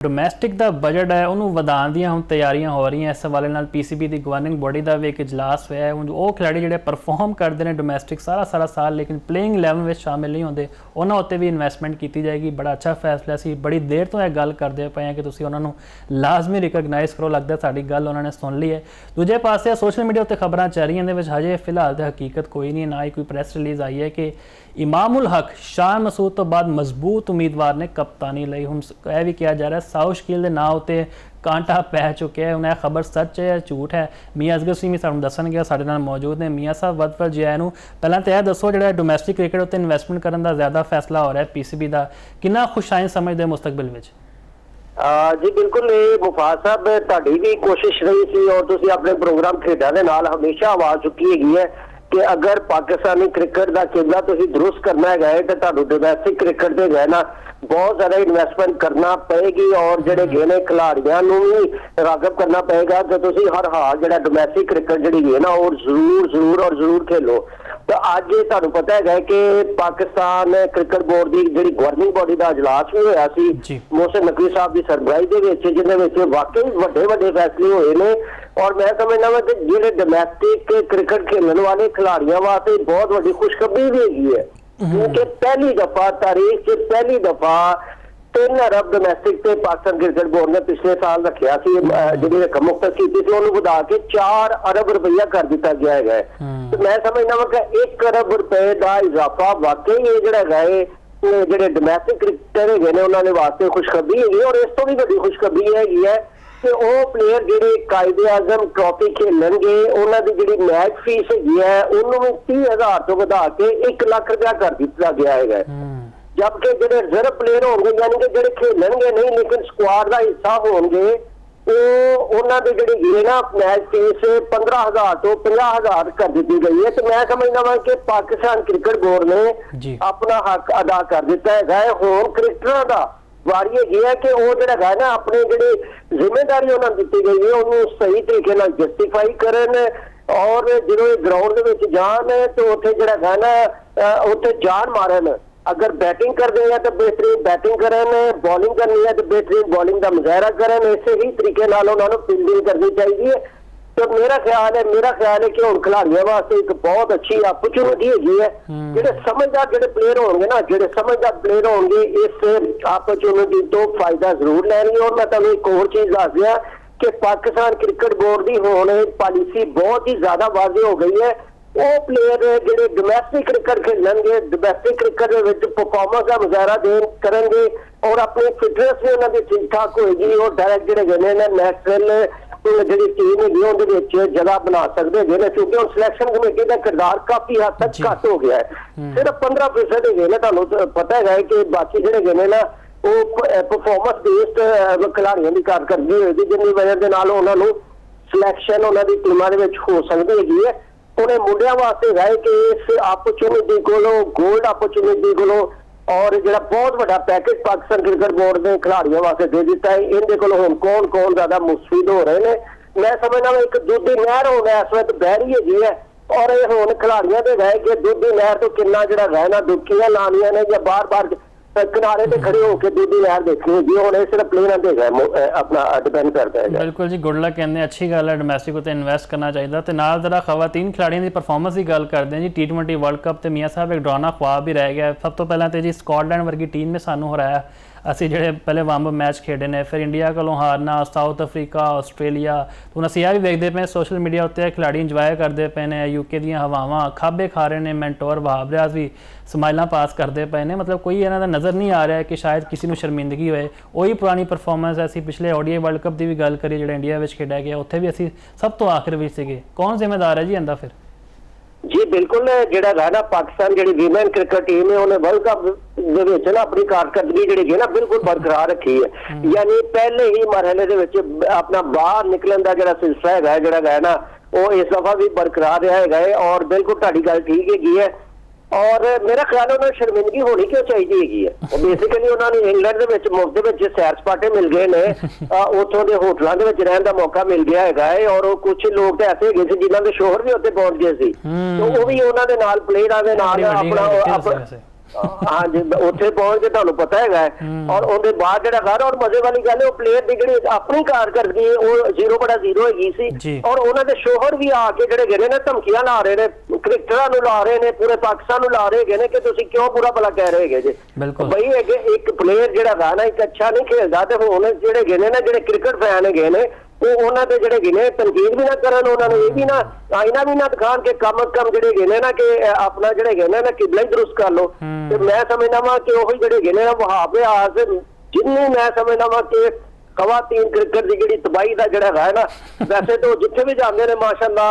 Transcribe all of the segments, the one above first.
Domestic ਦਾ budget ਹੈ ਉਹਨੂੰ ਵਧਾਉਣ ਦੀਆਂ ਹੁਣ ਤਿਆਰੀਆਂ ਹੋ ਰਹੀਆਂ। ਇਸ ਹਵਾਲੇ ਨਾਲ ਪੀਸੀਬੀ ਦੀ ਗਵਰਨਿੰਗ ਬੋਡੀ ਦਾ ਵੀ ਇੱਕ ਇਜਲਾਸ ਹੋਇਆ ਹੈ। ਉਹ ਖਿਡਾਰੀ ਜਿਹੜੇ ਪਰਫਾਰਮ ਕਰਦੇ ਨੇ ਡੋਮੈਸਟਿਕ ਸਾਰਾ ਸਾਲ ਲੇਕਿਨ ਪਲੇਇੰਗ 11 ਵਿੱਚ ਸ਼ਾਮਿਲ ਨਹੀਂ ਹੁੰਦੇ, ਉਹਨਾਂ ਉੱਤੇ ਵੀ ਇਨਵੈਸਟਮੈਂਟ ਕੀਤੀ ਜਾਏਗੀ। ਬੜਾ ਅੱਛਾ ਫੈਸਲਾ ਸੀ। ਬੜੀ ਦੇਰ ਤੋਂ ਇਹ ਗੱਲ ਕਰਦੇ ਪਏ ਹਾਂ ਕਿ ਤੁਸੀਂ ਉਹਨਾਂ ਨੂੰ ਲਾਜ਼ਮੀ ਰਿਕਗਨਾਈਜ਼ ਕਰੋ। ਲੱਗਦਾ ਸਾਡੀ ਗੱਲ ਉਹਨਾਂ ਨੇ ਸੁਣ ਲਈ ਹੈ। ਦੂਜੇ ਪਾਸੇ ਸੋਸ਼ਲ ਮੀਡੀਆ ਉੱਤੇ ਖਬਰਾਂ ਚੱਲ ਰਹੀਆਂ, ਇਹਦੇ ਵਿੱਚ ਹਜੇ ਫਿਲਹਾਲ ਤਾਂ ਹਕੀਕਤ ਕੋਈ ਨਹੀਂ, ਨਾ ਹੀ ਕੋਈ ਪ੍ਰੈਸ ਰਿਲੀਜ਼ ਆਈ ਹੈ ਕਿ ਇਮਾਮ ਉਲ ਹਕ ਸ਼ਾਨ ਮਸੂਦ ਤੋਂ ਬਾਅਦ ਮਜ਼ਬੂਤ ਉਮੀਦਵਾਰ ਨੇ ਕਪਤਾਨੀ ਲਈ। ਹੁਣ ਇਹ ਵੀ ਕਿਹਾ ਜਾ ਰਿਹਾ ਸਾਊ ਸ਼ਕੀਲ ਦੇ ਨਾਂ ਉੱਤੇ ਕਾਂਟਾ ਪੈ ਚੁੱਕਿਆ ਹੈ। ਹੁਣ ਇਹ ਖਬਰ ਸੱਚ ਹੈ ਜਾਂ ਝੂਠ ਹੈ, ਮੀਆਂ ਅਸਗਰ ਸਿੰਘ ਵੀ ਸਾਨੂੰ ਦੱਸਣਗੇ, ਸਾਡੇ ਨਾਲ ਮੌਜੂਦ ਨੇ। ਮੀਆਂ ਸਾਹਿਬ ਵਧ ਜੀ ਆਇਆਂ ਨੂੰ। ਪਹਿਲਾਂ ਤਾਂ ਇਹ ਦੱਸੋ ਜਿਹੜਾ ਡੋਮੈਸਟਿਕ ਕ੍ਰਿਕਟ ਉੱਤੇ ਇਨਵੈਸਟਮੈਂਟ ਕਰਨ ਦਾ ਜ਼ਿਆਦਾ ਫੈਸਲਾ ਹੋ ਰਿਹਾ ਪੀਸੀਬੀ ਦਾ, ਕਿੰਨਾ ਖੁਸ਼ਾਇਨ ਸਮਝਦੇ ਮੁਸਤਕਬਲ ਵਿੱਚ? जी बिल्कुल, मुफाद साहब ਤੁਹਾਡੀ ਵੀ ਕੋਸ਼ਿਸ਼ ਰਹੀ ਸੀ और ਤੁਸੀਂ ਆਪਣੇ ਪ੍ਰੋਗਰਾਮ ਖੇਡਾਂ ਦੇ ਨਾਲ ਹਮੇਸ਼ਾ ਆਵਾਜ਼ ਚੁੱਕੀ ਹੈਗੀ ਹੈ ਕਿ ਅਗਰ ਪਾਕਿਸਤਾਨੀ ਕ੍ਰਿਕਟ ਦਾ ਕਿਬਲਾ ਤੁਸੀਂ ਦਰੁਸਤ ਕਰਨਾ ਹੈਗਾ ਹੈ ਤਾਂ ਤੁਹਾਨੂੰ ਡੋਮੈਸਟਿਕ ਕ੍ਰਿਕਟ ਦੇ ਗਏ ਨਾ ਬਹੁਤ ਜ਼ਿਆਦਾ ਇਨਵੈਸਟਮੈਂਟ ਕਰਨਾ ਪਏਗੀ और ਜਿਹੜੇ ਗਏ ਨੇ ਖਿਡਾਰੀਆਂ ਨੂੰ ਵੀ ਰਾਗਬ ਕਰਨਾ ਪਏਗਾ ਕਿ ਤੁਸੀਂ ਹਰ ਹਾਲ ਜਿਹੜਾ ਡੋਮੈਸਟਿਕ ਕ੍ਰਿਕਟ ਜਿਹੜੀ ਹੈ ਨਾ ਉਹ ਜ਼ਰੂਰ ਖੇਲੋ। ਤਾਂ ਅੱਜ ਤੁਹਾਨੂੰ ਪਤਾ ਹੈਗਾ ਕਿ ਪਾਕਿਸਤਾਨ ਕ੍ਰਿਕਟ ਬੋਰਡ ਦੀ ਜਿਹੜੀ ਗਵਰਨਿੰਗ ਬੋਡੀ ਦਾ ਇਜਲਾਸ ਵੀ ਹੋਇਆ ਸੀ ਮੋਹਸਿਨ ਨਕवी ਸਾਹਿਬ ਦੀ ਸਰਬਰਾਹੀ ਦੇ ਵਿੱਚ, ਜਿਹਦੇ ਵਿੱਚ ਵਾਕਈ ਵੱਡੇ ਫੈਸਲੇ ਹੋਏ ਨੇ। और मैं समझना वा कि ਜਿਹੜੇ ਡੋਮੈਸਟਿਕ ਕ੍ਰਿਕਟ ਖੇਲਣ ਵਾਲੇ ਖਿਡਾਰੀਆਂ ਵਾਸਤੇ ਬਹੁਤ ਵੱਡੀ ਖੁਸ਼ਖਬਰੀ ਵੀ ਹੈਗੀ ਹੈ ਕਿਉਂਕਿ ਪਹਿਲੀ ਦਫਾ ਤਾਰੀਖ 'ਚ 3 ਅਰਬ ਡੋਮੈਸਟਿਕ ਤੇ ਪਾਕਿਸਤਾਨ ਕ੍ਰਿਕਟ ਬੋਰਡ ਨੇ ਪਿਛਲੇ ਸਾਲ ਰੱਖਿਆ ਸੀ। ਜਿਹੜੀ ਰਕਮ ਮੁਖਤਸ ਕੀਤੀ ਸੀ ਉਹਨੂੰ ਵਧਾ ਕੇ 4 ਅਰਬ ਰੁਪਈਆ ਕਰ ਦਿੱਤਾ ਗਿਆ ਹੈਗਾ। ਤੇ ਮੈਂ ਸਮਝਦਾ ਵਾ ਕਿ 1 ਅਰਬ ਰੁਪਏ ਦਾ ਇਜ਼ਾਫਾ ਵਾਕਈ ਇਹ ਜਿਹੜਾ ਹੈਗਾ ਜਿਹੜੇ ਡੋਮੈਸਟਿਕ ਕ੍ਰਿਕਟਰ ਹੈਗੇ ਨੇ ਉਹਨਾਂ ਦੇ ਵਾਸਤੇ ਖੁਸ਼ਖਬਰੀ ਹੈਗੀ। ਔਰ ਇਸ ਤੋਂ ਵੀ ਵੱਡੀ ਖੁਸ਼ਖਬਰੀ ਹੈਗੀ ਹੈ ਕਿ ਉਹ ਪਲੇਅਰ ਜਿਹੜੇ ਕਾਇਦੇ-ਆਜ਼ਮ ਟਰਾਫੀ ਖੇਲਣਗੇ ਉਹਨਾਂ ਦੀ ਜਿਹੜੀ ਮੈਚ ਫੀਸ ਹੈਗੀ ਹੈ ਉਹਨੂੰ ਵੀ 30,000 ਤੋਂ ਵਧਾ ਕੇ 1 ਲੱਖ ਰੁਪਇਆ ਕਰ ਦਿੱਤਾ ਗਿਆ ਹੈਗਾ। ਜਦਕਿ ਜਿਹੜੇ ਰਿਜ਼ਰਵ ਪਲੇਅਰ ਹੋਣਗੇ ਯਾਨੀ ਕਿ ਜਿਹੜੇ ਖੇਲਣਗੇ ਨਹੀਂ ਲੇਕਿਨ ਸਕੁਆਡ ਦਾ ਹਿੱਸਾ ਹੋਣਗੇ ਉਹਨਾਂ ਦੀ ਜਿਹੜੀ ਹੈ ਨਾ ਮੈਚ ਫੀਸ 15,000 ਤੋਂ 50,000 ਕਰ ਦਿੱਤੀ ਗਈ ਹੈ। ਤੇ ਮੈਂ ਸਮਝਦਾ ਵਾਂ ਕਿ ਪਾਕਿਸਤਾਨ ਕ੍ਰਿਕਟ ਬੋਰਡ ਨੇ ਆਪਣਾ ਹੱਕ ਅਦਾ ਕਰ ਦਿੱਤਾ ਹੈਗਾ। ਹੁਣ ਕ੍ਰਿਕਟਰਾਂ ਦਾ ਵਾਰੀ ਹੈਗੀ ਹੈ ਕਿ ਉਹ ਜਿਹੜਾ ਹੈ ਨਾ ਆਪਣੇ ਜਿਹੜੀ ਜ਼ਿੰਮੇਵਾਰੀ ਉਹਨਾਂ ਨੂੰ ਦਿੱਤੀ ਗਈ ਹੈ ਉਹਨੂੰ ਸਹੀ ਤਰੀਕੇ ਨਾਲ ਜਸਟੀਫਾਈ ਕਰਨ ਔਰ ਜਦੋਂ ਇਹ ਗਰਾਊਂਡ ਦੇ ਵਿੱਚ ਜਾਣ ਤੇ ਉੱਥੇ ਜਿਹੜਾ ਹੈ ਨਾ ਉੱਥੇ ਜਾਨ ਮਾਰਨ। ਅਗਰ बैटिंग करनी है तो बेहतरीन बैटिंग करन, बॉलिंग करनी है तो बेहतरीन बॉलिंग का मुजाहरा करन। इसे ही तरीके नाल उन्होंने फील्डिंग करनी चाहिए। तो मेरा ख्याल है कि हुण खिलाड़ियों वास्ते एक बहुत अच्छी अपॉर्चुनिटी हैगी है। ਜਿਹੜੇ ਸਮਝਦਾਰ ਜਿਹੜੇ ਪਲੇਅਰ ਹੋਣਗੇ ਨਾ ਇਸ अपॉर्चुनिटी तो फायदा जरूर ਲੈਣਗੇ। और मैं ਤੁਹਾਨੂੰ एक और चीज दस दिया कि पाकिस्तान क्रिकेट बोर्ड की हुण पॉलिसी बहुत ही ज्यादा वाज़ेह हो गई है। ਉਹ ਪਲੇਅਰ ਜਿਹੜੇ ਡੋਮੈਸਟਿਕ ਕ੍ਰਿਕਟ ਖੇਲਣਗੇ ਡੋਮੈਸਟਿਕ ਕ੍ਰਿਕਟ ਦੇ ਵਿੱਚ ਪਰਫਾਰਮੈਂਸ ਦਾ ਮੁਜ਼ਾਹਰਾ ਕਰਨਗੇ ਔਰ ਆਪਣੀ ਫਿਟਨੈਸ ਵੀ ਉਹਨਾਂ ਦੀ ਠੀਕ ਠਾਕ ਹੋਏਗੀ। ਉਹ ਡਾਇਰੈਕਟ ਜਿਹੜੇ ਗਏ ਨੇ ਨੈਸ਼ਨਲ ਜਿਹੜੀ ਟੀਮ ਹੈਗੀ ਉਹਦੇ ਵਿੱਚ ਜਗ੍ਹਾ ਬਣਾ ਸਕਦੇ ਹੈਗੇ ਨੇ ਕਿਉਂਕਿ ਹੁਣ ਸਿਲੈਕਸ਼ਨ ਕਮੇਟੀ ਦਾ ਕਿਰਦਾਰ ਕਾਫੀ ਹੱਦ ਤੱਕ ਘੱਟ ਹੋ ਗਿਆ ਹੈ। ਸਿਰਫ 15% ਹੈਗੇ ਨੇ। ਤੁਹਾਨੂੰ ਪਤਾ ਹੈਗਾ ਕਿ ਬਾਕੀ ਜਿਹੜੇ ਗਏ ਨੇ ਨਾ ਉਹ ਪਰਫਾਰਮੈਂਸ ਬੇਸਡ ਖਿਡਾਰੀਆਂ ਦੀ ਕਾਰਕਰਦਗੀ ਹੋਏਗੀ ਜਿੰਨੀ ਵਜ੍ਹਾ ਦੇ ਨਾਲ ਉਹਨਾਂ ਨੂੰ ਸਿਲੈਕਸ਼ਨ ਉਹਨਾਂ ਦੀ ਟੀਮਾਂ ਦੇ ਵਿੱਚ ਹੋ ਸਕਦੀ ਹੈਗੀ ਹੈ। ਉਹਨੇ ਮੁੰਡਿਆਂ ਵਾਸਤੇ ਹੈ ਕਿ ਇਸ ਆਪਰਚੁਨਿਟੀ ਕੋਲੋਂ ਗੋਲਡ ਆਪਰਚੁਨਿਟੀ ਕੋਲੋਂ ਔਰ ਜਿਹੜਾ ਬਹੁਤ ਵੱਡਾ ਪੈਕੇਜ ਪਾਕਿਸਤਾਨ ਕ੍ਰਿਕਟ ਬੋਰਡ ਦੇ ਖਿਡਾਰੀਆਂ ਵਾਸਤੇ ਦੇ ਦਿੱਤਾ ਹੈ। ਇਹਦੇ ਕੋਲ ਹੁਣ ਕੌਣ ਜ਼ਿਆਦਾ ਮੁਸਤਫੀਦ ਹੋ ਰਹੇ ਨੇ। ਮੈਂ ਸਮਝਦਾ ਇੱਕ ਦੁੱਧ ਦੀ ਨਹਿਰ ਹੋ ਗਿਆ ਇਸ ਵਕਤ ਬਹਿ ਰਹੀ ਹੈਗੀ ਹੈ ਔਰ ਇਹ ਹੁਣ ਖਿਡਾਰੀਆਂ ਦੇ ਗਏ ਕਿ ਦੁੱਧ ਦੀ ਨਹਿਰ ਤੋਂ ਕਿੰਨਾ ਜਿਹੜਾ ਰਹਿਣਾ ਡੁਬਕੀਆਂ ਲਾਉਣੀਆਂ ਨੇ ਜਾਂ ਬਾਰ-ਬਾਰ किनारे पे खड़े होकर दूसरी लहर देखनी होगी और सिर्फ प्लेन अपना डिपेंड करता है। बिल्कुल जी, गुड लक कहते हैं, अच्छी गल है डोमैस्टिक उत्ते इन्वेस्ट करना चाहिए। तो नाल जरा खवातीन खिलाड़ियों की परफॉर्मेंस की गल करते हैं जी। T20 वर्ल्ड कप तो मियाँ साहब एक डरावना ख्वाब ही रह गया। सब तो पहले तो जी स्कॉटलैंड वर्गी टीम में सानू हराया, ਅਸੀਂ ਜਿਹੜੇ ਪਹਿਲੇ ਵਾਰਮ ਅਪ ਮੈਚ ਖੇਡੇ ਨੇ, ਫਿਰ ਇੰਡੀਆ ਕੋਲੋਂ ਹਾਰਨਾ, ਸਾਊਥ ਅਫਰੀਕਾ, ਆਸਟ੍ਰੇਲੀਆ। ਹੁਣ ਅਸੀਂ ਇਹ ਵੀ ਵੇਖਦੇ ਪਏ ਸੋਸ਼ਲ ਮੀਡੀਆ ਉੱਤੇ ਖਿਡਾਰੀ ਇੰਜੋਏ ਕਰਦੇ ਪਏ ਨੇ, ਯੂਕੇ ਦੀਆਂ ਹਵਾਵਾਂ ਖਾਬੇ ਖਾ ਰਹੇ ਨੇ, ਮੈਂਟੋਰ ਵਹਾਬ ਰਿਆਜ਼ ਵੀ ਸਮਾਈਲਾਂ ਪਾਸ ਕਰਦੇ ਪਏ ਨੇ। ਮਤਲਬ ਕੋਈ ਇਹਨਾਂ ਦਾ ਨਜ਼ਰ ਨਹੀਂ ਆ ਰਿਹਾ ਕਿ ਸ਼ਾਇਦ ਕਿਸੇ ਨੂੰ ਸ਼ਰਮਿੰਦਗੀ ਹੋਏ। ਉਹੀ ਪੁਰਾਣੀ ਪਰਫਾਰਮੈਂਸ ਅਸੀਂ ਪਿਛਲੇ ODI ਵਰਲਡ ਕੱਪ ਦੀ ਵੀ ਗੱਲ ਕਰੀਏ ਜਿਹੜਾ ਇੰਡੀਆ ਵਿੱਚ ਖੇਡਿਆ ਗਿਆ, ਉੱਥੇ ਵੀ ਅਸੀਂ ਸਭ ਤੋਂ ਆਖਿਰ ਵਿੱਚ ਸੀਗੇ। ਕੌਣ ਜ਼ਿੰਮੇਦਾਰ ਹੈ ਜੀ ਇਹਦਾ ਫਿਰ? जी बिल्कुल, ਜਿਹੜਾ ਹੈ ਨਾ ਪਾਕਿਸਤਾਨ ਜਿਹੜੀ ਵੀਮਨ ਕ੍ਰਿਕਟ ਟੀਮ ਹੈ ਉਹਨੇ ਵਰਲਡ ਕੱਪ ਦੇ ਵਿੱਚ ਨਾ ਆਪਣੀ ਕਾਰਕਰਦਗੀ ਜਿਹੜੀ ਹੈ ਨਾ ਬਿਲਕੁਲ ਬਰਕਰਾਰ ਰੱਖੀ ਹੈ। ਯਾਨੀ ਪਹਿਲੇ ਹੀ ਮਰਹਲੇ ਦੇ ਵਿੱਚ ਆਪਣਾ ਬਾਹਰ ਨਿਕਲਣ ਦਾ ਜਿਹੜਾ ਸਿਲਸਿਲਾ ਹੈਗਾ ਜਿਹੜਾ ਹੈ ਨਾ ਉਹ ਇਸ ਦਫਾ ਵੀ ਬਰਕਰਾਰ ਰਿਹਾ ਹੈਗਾ ਔਰ ਬਿਲਕੁਲ ਤੁਹਾਡੀ ਗੱਲ ਠੀਕ ਹੈਗੀ ਹੈ। ਔਰ ਮੇਰਾ ਖਿਆਲ ਉਹਨਾਂ ਨੂੰ ਸ਼ਰਮਿੰਦਗੀ ਹੋਣੀ ਕਿਉਂ ਚਾਹੀਦੀ ਹੈਗੀ ਹੈ। ਬੇਸਿਕਲੀ ਉਹਨਾਂ ਨੂੰ ਇੰਗਲੈਂਡ ਦੇ ਵਿੱਚ ਮੁਫਤ ਦੇ ਵਿੱਚ ਸੈਰ ਸਪਾਟੇ ਮਿਲ ਗਏ ਨੇ, ਉੱਥੋਂ ਦੇ ਹੋਟਲਾਂ ਦੇ ਵਿੱਚ ਰਹਿਣ ਦਾ ਮੌਕਾ ਮਿਲ ਗਿਆ ਹੈਗਾ ਹੈ ਔਰ ਕੁਝ ਲੋਕ ਤਾਂ ਐਸੇ ਹੈਗੇ ਸੀ ਜਿਨ੍ਹਾਂ ਦੇ ਸ਼ੋਹਰ ਵੀ ਉੱਥੇ ਪਹੁੰਚ ਗਏ ਸੀ। ਉਹ ਵੀ ਉਹਨਾਂ ਦੇ ਨਾਲ ਪਲੇਅਰਾਂ ਦੇ ਨਾਲ ਆਪਣਾ हाँ जी उत्थे पहुंच के तुहानू पता है और उहदे बाद जिहड़ा घर और मजे वाली गल है वो प्लेयर दी जिहड़ी अपनी कारकरदगी वो 0/0 हैगी सी और उन्हां दे शोहर भी आके जिहड़े गए ने धमकियां ला रहे ने क्रिकेटरां नू ला रहे ने पूरे पाकिस्तान नू ला रहे ने कि तुसीं क्यों बुरा भला कह रहे हैगे जी बई एक प्लेयर जिहड़ा गा ना एक अच्छा नहीं खेलदा ते हुण जिहड़े गए ने ना जिहड़े क्रिकेट फैन गए ने वो उन्होंने जिहड़े गिने तनकीद भी ना करन उन्होंने ये भी ना आईना भी ना दिखान के कम अज कम जिहड़े गिने ना कि अपना जिहड़े गिने ना किबला ही दुरुस्त कर लो ते मैं समझदा वां कि ओही जिहड़े गिने ना वहाब आस जिन्नी मैं समझदा वां कि खवातीन क्रिकेट की जिहड़ी तबाही दा जिहड़ा है ना वैसे तो जिथे भी जांदे ने माशाअल्लाह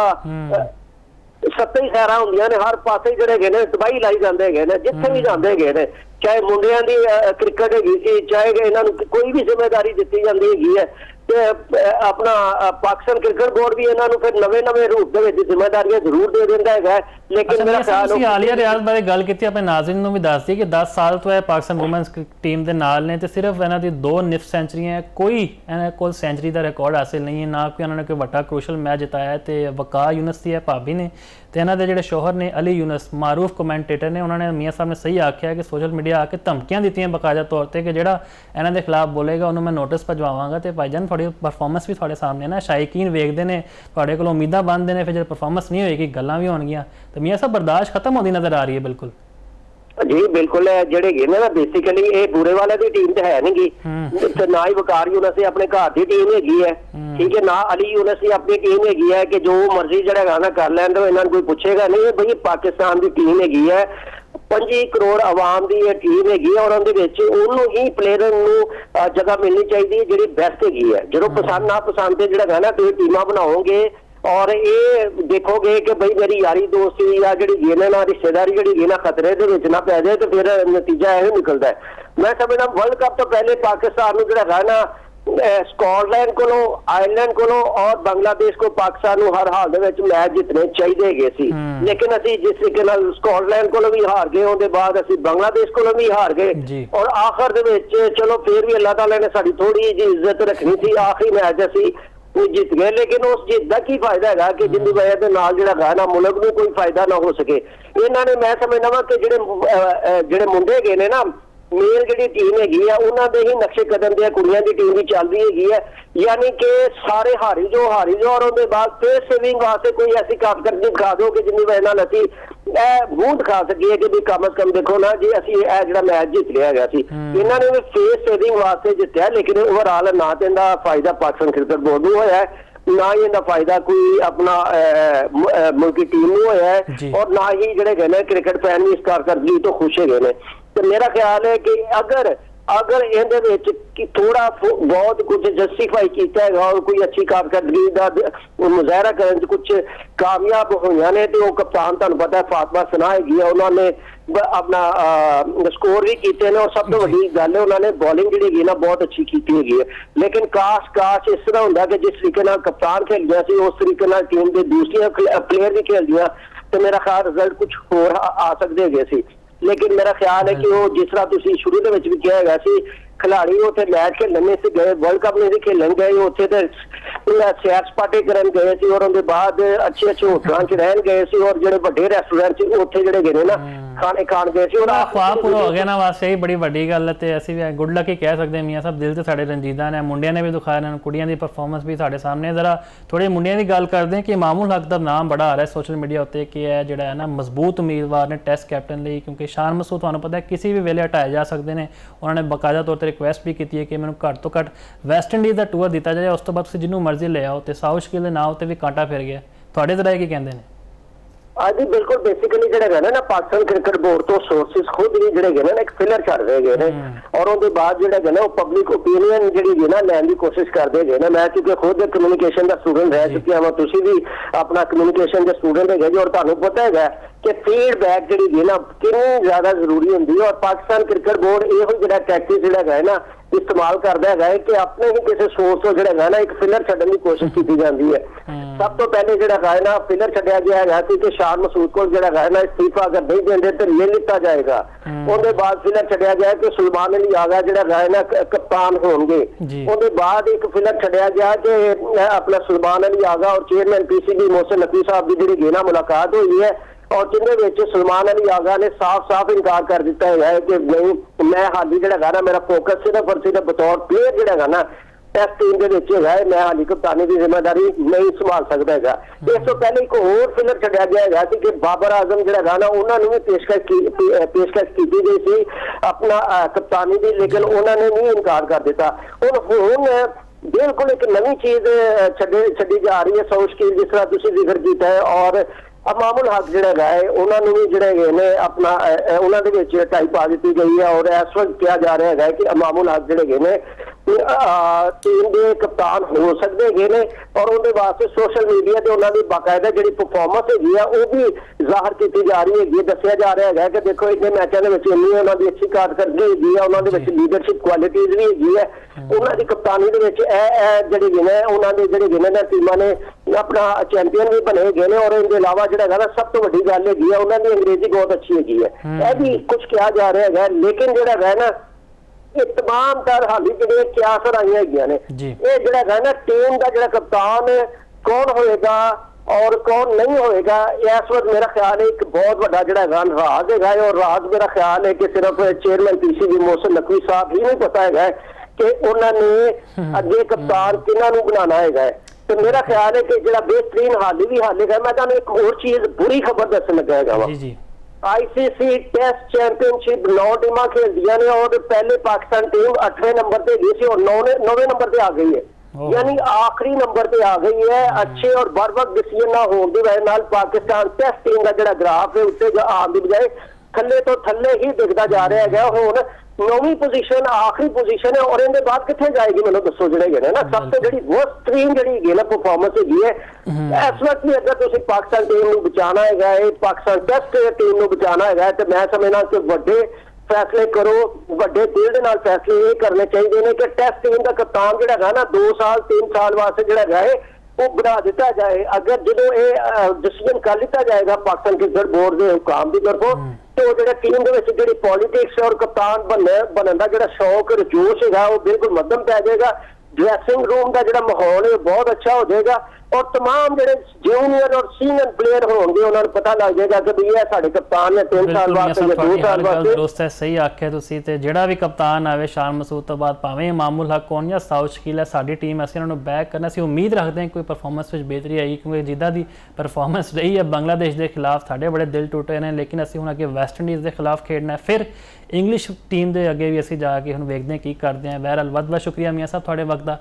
सत्ते ही खैरा होंदियां ने हर पासे जिहड़े गए तबाही लाई जांदे हैगे ने जिथे भी जांदे हैगे ने चाहे मुंडियां दी क्रिकेट हैगी सी चाहे इन्हां नूं कोई भी जिम्मेदारी दित्ती जांदी हैगी है अपना पाकिस्तान क्रिकेट बोर्ड भी इन्हां नूं फिर नवे रूप दे विच जिम्मेदारियां जरूर दे दिंदा है लेकिन मेरा ख्याल आलिया रियाज बारे गल कीती अपने नाज़रीन नूं भी दस दी कि 10 साल तो है पाकिस्तान वुमेन्स टीम दे नाल ने ते सिर्फ इन्हां दी 2 निफ सेंचुरियां है कोई इन्हां कोल सेंचुरी दा रिकॉर्ड हासिल नहीं है ना कोई इन्होंने कोई वड्डा क्रूशल मैच जिताया है ते वकार यूनस दी है भाभी ने ते इन्हां दे जिहड़े शोहर ने अली यूनस मारूफ कमेंटेटर ने उन्होंने मियाँ साहब ने सही आख्या कि सोशल मीडिया आके धमकियां दित्तियां बकायदा तौर पर कि जिहड़ा इन्हां दे खिलाफ बोलेगा उन्होंने मैं नोटिस भजवावांगा ते भाईजान थोड़ी परफॉर्मेंस भी थोड़े सामने ना शायकीन वेखते हैं थोड़े को उम्मीदां बनते हैं फिर जो परफॉर्मेंस नहीं होएगी गल्लां भी होणगियां तो मियाँ साहब बर्दाश्त खत्म होती नजर आ रही है बिल्कुल जी बिल्कुल जिहड़े गे ना बेसिकली ये बुरे वाले दी टीम तो है नहीं ना ही वकार यूनस अपने घर की टीम हैगी है ठीक है ना अली यूनस अपनी टीम हैगी है कि जो मर्जी जिहड़ा गाना कर लैन तो इन्हां कोई पुछेगा नहीं भाई पाकिस्तान की टीम हैगी है 25 करोड़ आवाम की यह टीम हैगी और उन्होंने ही प्लेयर जगह मिलनी चाहिए जी बेस्ट हैगी है जो पसंद ना पसंद जिहड़ा है ना तुसीं टीमां बनाओगे और ये देखोगे कि भाई मेरी यारी दोस्ती या जी गेना ना रिश्तेदारी जी गेना खतरे के ना पै जाए तो फिर नतीजा यह निकलता है मैं समझदा वर्ल्ड कप तो पहले पाकिस्तान में जो है ना स्कॉटलैंड को आयरलैंड को और बांग्लादेश को पाकिस्तान हर हाल मैच जितने चाहिए सी लेकिन असी जिस तरीके स्कॉटलैंड को भी हार गए उसके बाद असी बांग्लादेश को भी हार गए और आखिर चलो फिर भी अल्लाह ताला ने साडी थोड़ी जी इज्जत रखनी थी आखिरी मैच असी जीत गए लेकिन उस जीत का की फायदा है कि जिंदी वजह के नाल जिहड़ा है ना मुल्क नूं कोई फायदा ना हो सके इन्होंने मैं समझदा वा कि जिहड़े मुंडे गए ने ना मेल जी टीम हैगी है उन्होंने ही नक्शे कदम दिया कुड़ियां की टीम भी चल रही हैगी है यानी कि सारे हारी जो और उसके बाद फिर सेविंग वास्ते कोई ऐसी कारकरदगी दिखा दो कि जिन्नी वजह नाल असीं मूंह दिखा सकीए कि भी कम अज कम देखो ना जी असीं यह जिहड़ा मैच जीत लिया गया सी इन्होंने भी फेस सेविंग वास्ते जितया लेकिन ओवरऑल ना तो इनका फायदा पाकिस्तान क्रिकेट बोर्ड नूं होया है ना ही इनका फायदा कोई अपना मुल्की टीम नूं होया है और ना ही जिहड़े गए ने क्रिकेट फैन भी इस कारकरदगी तो खुश है ने तो मेरा ख्याल है कि अगर इहदे थोड़ा बहुत कुछ जस्टिफाई किया है और कोई अच्छी कारकरदगी का मुजाहरा करने कुछ कामयाब होइयां ने तो कप्तान तुहानूं पता है फातिमा सना हैगी है उन्होंने अपना स्कोर भी किए और सब तो वड्डी गल है उन्होंने बॉलिंग जी ना बहुत अच्छी की है लेकिन काश इस तरह होंदा कि जिस तरीके कप्तान खेलदियां सी उस तरीके टीम के दूसरियां प्लेयर भी खेलदियां तो मेरा ख्याल रिजल्ट कुछ होर आ सकते है सी लेकिन मेरा ख्याल है कि वो जिस तरह तुसीं शुरू दे विच भी कहा गया सी खिलाड़ी उत्थे मैच खेलने से गए वर्ल्ड कप नहीं खेलन गए उत्थे ते सैर सपाटे करन गए सी और उनके बाद अच्छे होटलों च रहन गए सी और जिहड़े वड्डे रेस्टोरेंट सी उत्थे जिहड़े गए ना खाने खान गए सी और ख्वाब पूरा हो गया ना वास्ते ही बड़ी वड्डी गल है ते असीं भी गुड लक ही कह सकते हैं मियाँ साहब दिल ते साडे रंजीदा ने मुंडियां ने भी दिखाया ने कुड़ियां दी परफॉर्मेंस भी साडे सामने जरा थोड़ी मुंडियां दी गल करते हैं कि मामूल हक दा नाम बड़ा आ रहा है सोशल मीडिया उत्ते कि है जिहड़ा है ना मजबूत उम्मीदवार ने टेस्ट कैप्टन लई क्योंकि शान मसूद तुहानूं पता है किसी भी वेले हटाए जा सकते हैं उन्होंने बकायदा तौर पर रिक्वेस्ट भी की है कि मैं घट तो घट वैस्ट इंडीज़ का टूर दिता जाए उस तो बाद तुसीं जिन्हों मर्जी ले आओ तो साउथ स्किल के नाम उत्ते भी कांटा फिर गया तुहाडे तरह की कहते हैं जी बिल्कुल बेसिकली जिहड़े ना पाकिस्तान क्रिकेट बोर्ड तो सोर्सिस खुद ही जिहड़े ना एक फिलर छड़ रहे गए ने और उसके बाद जिहड़े ना पब्लिक ओपीनियन जिहड़ी ना लैन की कोशिश करते गए ना मैं क्योंकि खुद कम्युनिकेशन का स्टूडेंट रह चुकी हाँ तुसीं भी अपना कम्युनिकेशन के स्टूडेंट है और तुहानूं पता है कि फीडबैक जी ना कितनी ज्यादा जरूरी होंगी है और पाकिस्तान क्रिकेट बोर्ड यो जो टैक्टिस जोड़ा है ना इस्तेमाल करता है कि अपने ही किसी सोर्स तो जो है ना एक फिलर छड्डण की कोशिश की जाती है सब तो पहले जो है ना फिलर छड्डिया गया है कि शान मसूद को जो है ना इस्तीफा अगर नहीं देंगे तो ले लिता जाएगा उसके बाद फिलर छड्डिया गया कि सुलेमान अली आगा जो है ना कप्तान होंगे उसके बाद एक फिलर छड्डिया गया कि अपना सुलेमान अली आगा और चेयरमैन PCB मोहसिन नकवी साहब की जी ना मुलाकात हुई है ਔਰ ਜਿਹਦੇ ਵਿੱਚ ਸਲਮਾਨ ਅਲੀ ਆਗਾ ਨੇ ਸਾਫ਼-ਸਾਫ਼ ਇਨਕਾਰ ਕਰ ਦਿੱਤਾ ਹੈ ਕਿ ਨਹੀਂ, ਮੈਂ ਹਾਲੀ ਜਿਹੜਾ ਹੈਗਾ ਨਾ, ਮੇਰਾ ਫੋਕਸ ਸਿਰਫ ਔਰ ਸਿਰਫ ਬਤੌਰ ਪਲੇਅਰ ਜਿਹੜਾ ਹੈਗਾ ਨਾ ਟੈਸਟ ਟੀਮ ਦੇ ਵਿੱਚ ਹੈਗਾ, ਮੈਂ ਹਾਲੀ ਕਪਤਾਨੀ ਦੀ ਜ਼ਿੰਮੇਵਾਰੀ ਨਹੀਂ ਸੰਭਾਲ ਸਕਦਾ ਹੈਗਾ। ਇਸ ਤੋਂ ਪਹਿਲੇ ਇੱਕ ਹੋਰ ਫਿਲਰ ਛੱਡਿਆ ਗਿਆ ਹੈਗਾ ਸੀ ਕਿ ਬਾਬਰ ਆਜ਼ਮ ਜਿਹੜਾ ਹੈਗਾ ਨਾ, ਉਹਨਾਂ ਨੂੰ ਵੀ ਪੇਸ਼ਕਸ਼ ਕੀਤੀ ਗਈ ਸੀ ਆਪਣਾ ਕਪਤਾਨੀ ਦੀ, ਲੇਕਿਨ ਉਹਨਾਂ ਨੇ ਨਹੀਂ ਇਨਕਾਰ ਕਰ ਦਿੱਤਾ। ਹੁਣ ਬਿਲਕੁਲ ਇੱਕ ਨਵੀਂ ਚੀਜ਼ ਛੱਡੀ ਜਾ ਰਹੀ ਹੈ, ਸੌਸ਼ਕੀਲ ਜਿਸ ਤਰ੍ਹਾਂ ਤੁਸੀਂ ਜ਼ਿਕਰ ਕੀਤਾ ਹੈ, ਔਰ ਅਮਾਮੁਲ ਹਕ ਜਿਹੜਾ ਹੈਗਾ ਉਹਨਾਂ ਨੂੰ ਵੀ ਜਿਹੜੇ ਹੈਗੇ ਨੇ ਆਪਣਾ ਉਹਨਾਂ ਦੇ ਵਿੱਚ ਟਾਈਪ ਆ ਦਿੱਤੀ ਗਈ ਹੈ। ਔਰ ਇਸ ਵਕਤ ਕਿਹਾ ਜਾ ਰਿਹਾ ਹੈਗਾ ਕਿ ਅਮਾਮੁਲ ਹਕ ਜਿਹੜੇ ਹੈਗੇ ਨੇ ਟੀਮ ਦੇ ਕਪਤਾਨ ਹੋ ਸਕਦੇ ਹੈਗੇ ਨੇ, ਔਰ ਉਹਦੇ ਵਾਸਤੇ ਸੋਸ਼ਲ ਮੀਡੀਆ ਤੇ ਉਹਨਾਂ ਦੀ ਬਾਕਾਇਦਾ ਜਿਹੜੀ ਪਰਫਾਰਮੈਂਸ ਹੈਗੀ ਆ ਉਹ ਵੀ ਜ਼ਾਹਰ ਕੀਤੀ ਜਾ ਰਹੀ ਹੈਗੀ। ਦੱਸਿਆ ਜਾ ਰਿਹਾ ਹੈਗਾ ਕਿ ਦੇਖੋ ਇੰਨੇ ਮੈਚਾਂ ਦੇ ਵਿੱਚ ਇੰਨੀ ਉਹਨਾਂ ਦੀ ਅੱਛੀ ਕਾਰਗੁਜ਼ਾਰੀ ਹੈਗੀ ਆ, ਉਹਨਾਂ ਦੇ ਵਿੱਚ ਲੀਡਰਸ਼ਿਪ ਕੁਆਲਿਟੀਜ਼ ਵੀ ਹੈਗੀ ਹੈ, ਉਹਨਾਂ ਦੀ ਕਪਤਾਨੀ ਦੇ ਵਿੱਚ ਇਹ ਜਿਹੜੇ ਨੇ ਉਹਨਾਂ ਦੇ ਜਿਹੜੇ ਨੇ ਟੀਮਾਂ ਨੇ ਆਪਣਾ ਚੈਂਪੀਅਨ ਵੀ ਬਣੇ ਹੈਗੇ ਨੇ। ਔਰ ਇਹਦੇ ਇਲਾਵਾ ਜਿਹੜਾ ਹੈਗਾ ਨਾ ਸਭ ਤੋਂ ਵੱਡੀ ਗੱਲ ਹੈਗੀ ਹੈ ਉਹਨਾਂ ਦੀ ਅੰਗਰੇਜ਼ੀ ਬਹੁਤ ਅੱਛੀ ਹੈਗੀ ਹੈ। ਇਹ ਵੀ ਕੁਝ ਕਿਹਾ ਜਾ ਰਿਹਾ ਹੈਗਾ, ਲੇਕਿਨ ਜਿਹੜਾ ਹੈਗਾ ਨਾ ਇਹ तमाम तर हाली ਜਿਹੜੇ ਕਿਆਸਰ ਆਈਆਂ ਹੈਗੀਆਂ ਨੇ। ਇਹ ਜਿਹੜਾ ਹੈਗਾ ਨਾ ਟੀਮ ਦਾ ਜਿਹੜਾ ਕਪਤਾਨ ਕੌਣ ਹੋਏਗਾ ਔਰ ਕੌਣ ਨਹੀਂ ਹੋਏਗਾ, ਇਸ ਵਕਤ ਮੇਰਾ ਖਿਆਲ ਹੈ ਇੱਕ ਬਹੁਤ ਵੱਡਾ ਜਿਹੜਾ ਹੈਗਾ ਰਾਜ ਹੈਗਾ। ਔਰ ਰਾਜ ਮੇਰਾ ਖਿਆਲ ਹੈ ਕਿ ਸਿਰਫ ਚੇਅਰਮੈਨ ਪੀਸੀਬੀ ਮੋਹਸਿਨ ਨਕवी ਸਾਹਿਬ ਹੀ ਨਹੀਂ ਪਤਾ ਹੈਗਾ ਕਿ ਉਹਨਾਂ ਨੇ ਅੱਗੇ ਕਪਤਾਨ ਕਿਹਨਾਂ ਨੂੰ ਬਣਾਉਣਾ ਹੈਗਾ। ਤੇ ਮੇਰਾ ਖਿਆਲ ਹੈ ਕਿ ਜਿਹੜਾ ਬਿਹਤਰੀਨ ਹਾਲੀ ਹੈਗਾ। ਮੈਂ ਤੁਹਾਨੂੰ ਇੱਕ ਹੋਰ ਚੀਜ਼ ਬੁਰੀ ਖਬਰ ਦੱਸਣ ਲੱਗਾ ਹੈਗਾ ਵਾ। ICC टेस्ट चैंपियनशिप 9 टीमां खेलदियां ने और पहले पाकिस्तान टीम 8वें नंबर पे गई थी और 9वें नंबर पे आ गई है, यानी आखिरी नंबर पे आ गई है। अच्छे और बर वक्त डिसीजन ना होने की वजह नाल पाकिस्तान टेस्ट टीम का जो ग्राफ है उत्ते आने की बजाय थले तो थले ही दिखता जा रहा है। हुण 9वीं पोजीशन आखिरी पोजीशन है और इनके बाद कितने जाएगी मैंने दसो ਜਿਹੜੇ ना सब तो ਜਿਹੜੀ ਵਸਤਰੀਨ ਜਿਹੜੀ ਨਾ परफॉर्मेंस ਹੈਗੀ ਹੈ ਇਸ ਵਕਤ ਵੀ। ਅਗਰ ਤੁਸੀਂ ਪਾਕਿਸਤਾਨ ਟੀਮ ਨੂੰ ਬਚਾਉਣਾ ਹੈਗਾ ਹੈ, ਪਾਕਿਸਤਾਨ ਟੈਸਟ ਟੀਮ ਨੂੰ ਬਚਾਉਣਾ ਹੈਗਾ ਤੇ ਮੈਂ ਸਮਝਦਾ ਕਿ ਵੱਡੇ ਫੈਸਲੇ ਕਰੋ, ਵੱਡੇ ਦਿਲ ਦੇ ਨਾਲ ਫੈਸਲੇ ਇਹ ਕਰਨੇ ਚਾਹੀਦੇ ਨੇ ਕਿ ਟੈਸਟ ਟੀਮ ਦਾ ਕਪਤਾਨ ਜਿਹੜਾ ਹੈਗਾ ਨਾ 2 ਸਾਲ 3 ਸਾਲ ਵਾਸਤੇ ਜਿਹੜਾ ਹੈਗਾ ਹੈ ਉਹ ਬਣਾ ਦਿੱਤਾ ਜਾਏ। ਅਗਰ ਜਦੋਂ ਇਹ ਡਿਸੀਜਨ ਕਰ ਲਿੱਤਾ ਜਾਏਗਾ ਪਾਕਿਸਤਾਨ ਕ੍ਰਿਕਟ ਬੋਰਡ ਦੇ ਹੁਕਾਮ ਦੀ ਤਰਫੋਂ ਤੇ ਉਹ ਜਿਹੜਾ ਟੀਮ ਦੇ ਵਿੱਚ ਜਿਹੜੀ ਪੋਲਿਟਿਕਸ ਔਰ ਕਪਤਾਨ ਬਣਨ ਦਾ ਜਿਹੜਾ ਸ਼ੌਕ ਰਜੋਸ਼ ਹੈਗਾ ਉਹ ਬਿਲਕੁਲ ਮੱਧਮ ਪੈ ਜਾਏਗਾ। ड्रेसिंग रूम का जो माहौल है बहुत अच्छा हो जाएगा और तमाम जो जूनियर और सीनियर प्लेयर होंगे उन्होंने पता लग जाएगा कि भई साडे कप्तान ने 3 साल वास्ते या 2 साल वास्ते। दोस्त है सही आख्या तुसी ते जेड़ा भी कप्तान आवे शान मसूद तो बाद भावें मामूल हक होण या साउशकील है साडी टीम असीं उन्हां नूं बैक करना सी उम्मीद रखते हैं कोई परफॉर्मेंस विच बेहतरी आई क्योंकि जिद्दां दी परफॉर्मेंस रही है बांग्लादेश के खिलाफ साडे बड़े दिल टूटे ने, लेकिन असीं हुण अगे वैस्ट इंडीज़ के खिलाफ खेडना है, फिर इंग्लिश टीम के अगे भी असीं जाके हुण वेखदे हैं की करदे हैं। बहरहाल बहुत बहुत शुक्रिया मियां साहब तुहाडे वक्त दा।